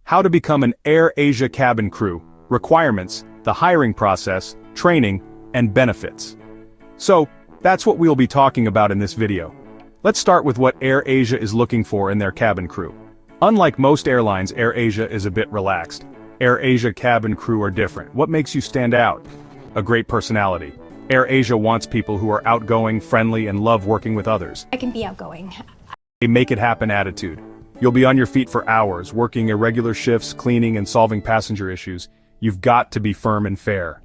How to become an AirAsia cabin crew, requirements, the hiring process, training, and benefits. So, that's what we'll be talking about in this video. Let's start with what AirAsia is looking for in their cabin crew. Unlike most airlines, AirAsia is a bit relaxed. AirAsia cabin crew are different. What makes you stand out? A great personality. AirAsia wants people who are outgoing, friendly, and love working with others. I can be outgoing. A make-it-happen attitude. You'll be on your feet for hours, working irregular shifts, cleaning and solving passenger issues. You've got to be firm and fair.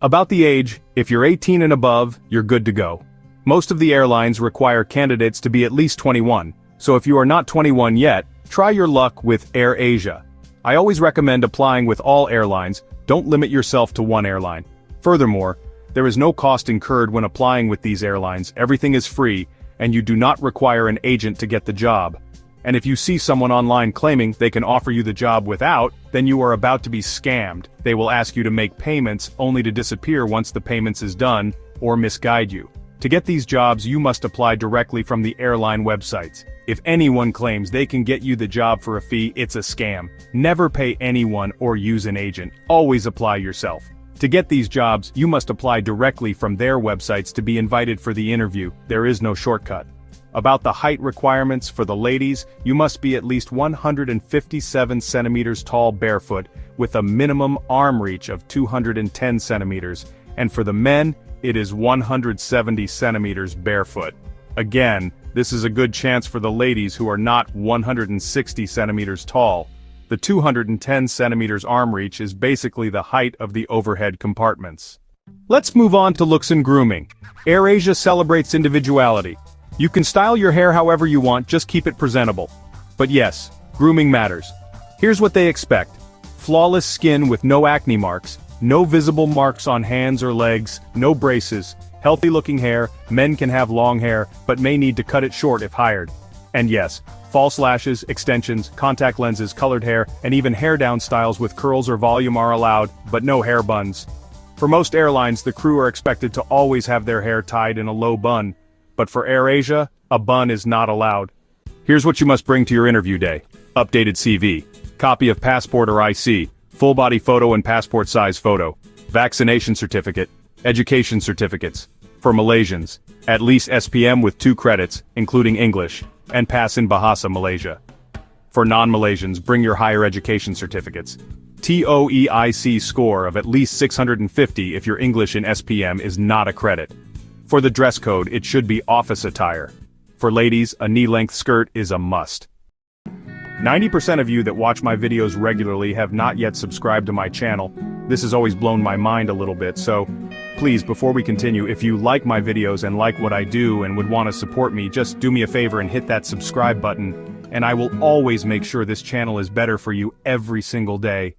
About the age, if you're 18 and above, you're good to go. Most of the airlines require candidates to be at least 21, so if you are not 21 yet, try your luck with AirAsia. I always recommend applying with all airlines. Don't limit yourself to one airline. Furthermore, there is no cost incurred when applying with these airlines. Everything is free, and you do not require an agent to get the job. And if you see someone online claiming they can offer you the job without, then you are about to be scammed. They will ask you to make payments only to disappear once the payments is done, or misguide you. To get these jobs, you must apply directly from the airline websites. If anyone claims they can get you the job for a fee, it's a scam. Never pay anyone or use an agent. Always apply yourself. To get these jobs, you must apply directly from their websites to be invited for the interview. There is no shortcut. About the height requirements for the ladies, you must be at least 157 centimeters tall barefoot, with a minimum arm reach of 210 centimeters, and for the men, it is 170 centimeters barefoot. Again, this is a good chance for the ladies who are not 160 centimeters tall. The 210 centimeters arm reach is basically the height of the overhead compartments. Let's move on to looks and grooming. AirAsia celebrates individuality. You can style your hair however you want, just keep it presentable. But yes, grooming matters. Here's what they expect. Flawless skin with no acne marks, no visible marks on hands or legs, no braces, healthy looking hair. Men can have long hair, but may need to cut it short if hired. And yes, false lashes, extensions, contact lenses, colored hair, and even hair down styles with curls or volume are allowed, but no hair buns. For most airlines, the crew are expected to always have their hair tied in a low bun. But for AirAsia, a bun is not allowed. Here's what you must bring to your interview day. Updated CV, copy of passport or IC, full body photo and passport size photo, vaccination certificate, education certificates. For Malaysians, at least SPM with 2 credits, including English, and pass in Bahasa Malaysia. For non-Malaysians, bring your higher education certificates. TOEIC score of at least 650 if your English in SPM is not a credit. For the dress code, it should be office attire. For ladies, a knee-length skirt is a must. 90% of you that watch my videos regularly have not yet subscribed to my channel. This has always blown my mind a little bit, so please, before we continue, if you like my videos and like what I do and would want to support me, just do me a favor and hit that subscribe button, and I will always make sure this channel is better for you every single day.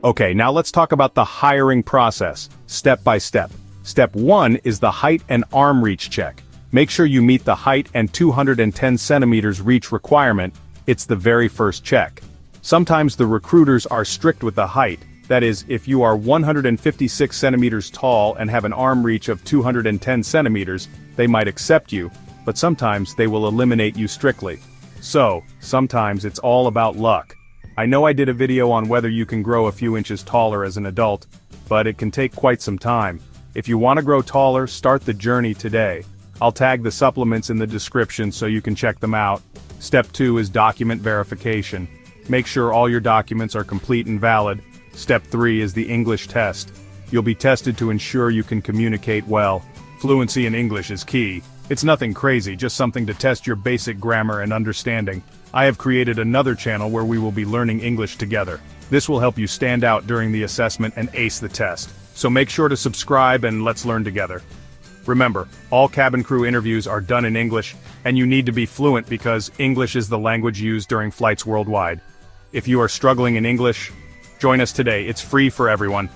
Okay, now let's talk about the hiring process, step by step. Step 1 is the height and arm reach check. Make sure you meet the height and 210 centimeters reach requirement. It's the very first check. Sometimes the recruiters are strict with the height. That is, if you are 156 centimeters tall and have an arm reach of 210 centimeters, they might accept you, but sometimes they will eliminate you strictly. So, sometimes it's all about luck. I know I did a video on whether you can grow a few inches taller as an adult, but it can take quite some time. If you want to grow taller, start the journey today. I'll tag the supplements in the description so you can check them out. Step 2 is document verification. Make sure all your documents are complete and valid. Step 3 is the English test. You'll be tested to ensure you can communicate well. Fluency in English is key. It's nothing crazy, just something to test your basic grammar and understanding. I have created another channel where we will be learning English together. This will help you stand out during the assessment and ace the test. So make sure to subscribe and let's learn together. Remember, all cabin crew interviews are done in English, and you need to be fluent because English is the language used during flights worldwide. If you are struggling in English, join us today. It's free for everyone.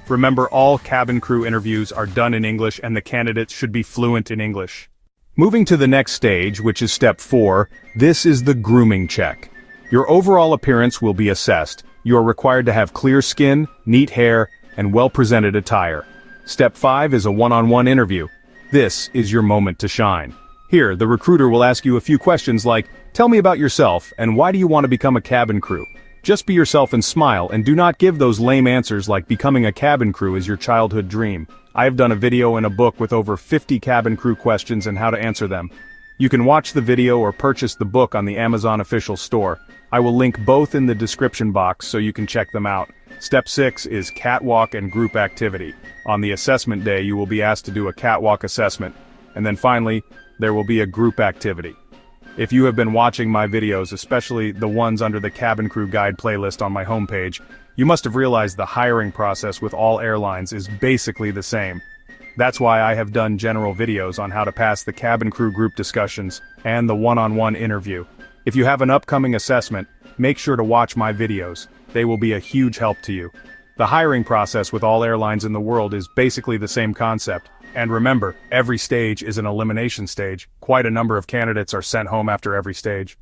Remember, all cabin crew interviews are done in English and the candidates should be fluent in English. Moving to the next stage, which is step 4, this is the grooming check. Your overall appearance will be assessed. You are required to have clear skin, neat hair, and well-presented attire. Step 5 is a one-on-one interview. This is your moment to shine. Here, the recruiter will ask you a few questions like, tell me about yourself, and why do you want to become a cabin crew? Just be yourself and smile, and do not give those lame answers like becoming a cabin crew is your childhood dream. I have done a video and a book with over 50 cabin crew questions and how to answer them. You can watch the video or purchase the book on the Amazon official store. I will link both in the description box so you can check them out. Step 6 is catwalk and group activity. On the assessment day, you will be asked to do a catwalk assessment. And then finally, there will be a group activity. If you have been watching my videos, especially the ones under the Cabin Crew Guide playlist on my homepage, you must have realized the hiring process with all airlines is basically the same. That's why I have done general videos on how to pass the cabin crew group discussions and the one-on-one interview. If you have an upcoming assessment, make sure to watch my videos. They will be a huge help to you. The hiring process with all airlines in the world is basically the same concept. And remember, every stage is an elimination stage. Quite a number of candidates are sent home after every stage.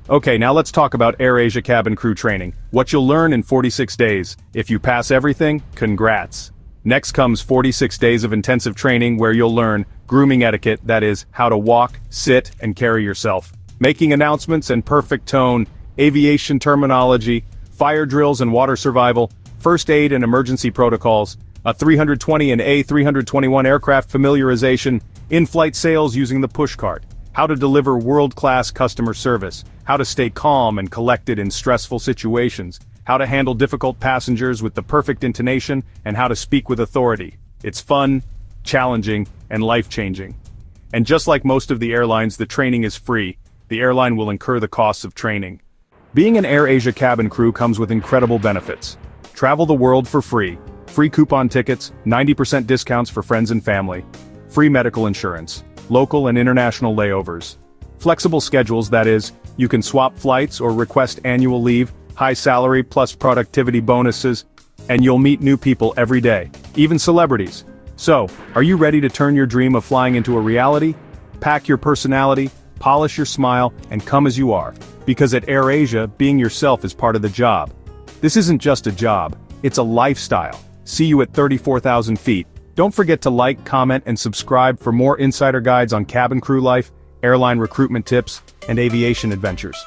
Okay, now let's talk about AirAsia cabin crew training. What you'll learn in 46 days. If you pass everything, congrats. Next comes 46 days of intensive training where you'll learn grooming etiquette, that is, how to walk, sit, and carry yourself. Making announcements and perfect tone, aviation terminology, fire drills and water survival, first aid and emergency protocols, a 320 and A321 aircraft familiarization, in-flight sales using the push cart, how to deliver world-class customer service, how to stay calm and collected in stressful situations, how to handle difficult passengers with the perfect intonation, and how to speak with authority. It's fun, challenging, and life-changing. And just like most of the airlines, the training is free. The airline will incur the costs of training. Being an AirAsia cabin crew comes with incredible benefits. Travel the world for free. Free coupon tickets, 90% discounts for friends and family. Free medical insurance. Local and international layovers. Flexible schedules, that is, you can swap flights or request annual leave, high salary plus productivity bonuses, and you'll meet new people every day, even celebrities. So, are you ready to turn your dream of flying into a reality? Pack your personality, polish your smile, and come as you are. Because at AirAsia, being yourself is part of the job. This isn't just a job, it's a lifestyle. See you at 34,000 feet. Don't forget to like, comment, and subscribe for more insider guides on cabin crew life, airline recruitment tips, and aviation adventures.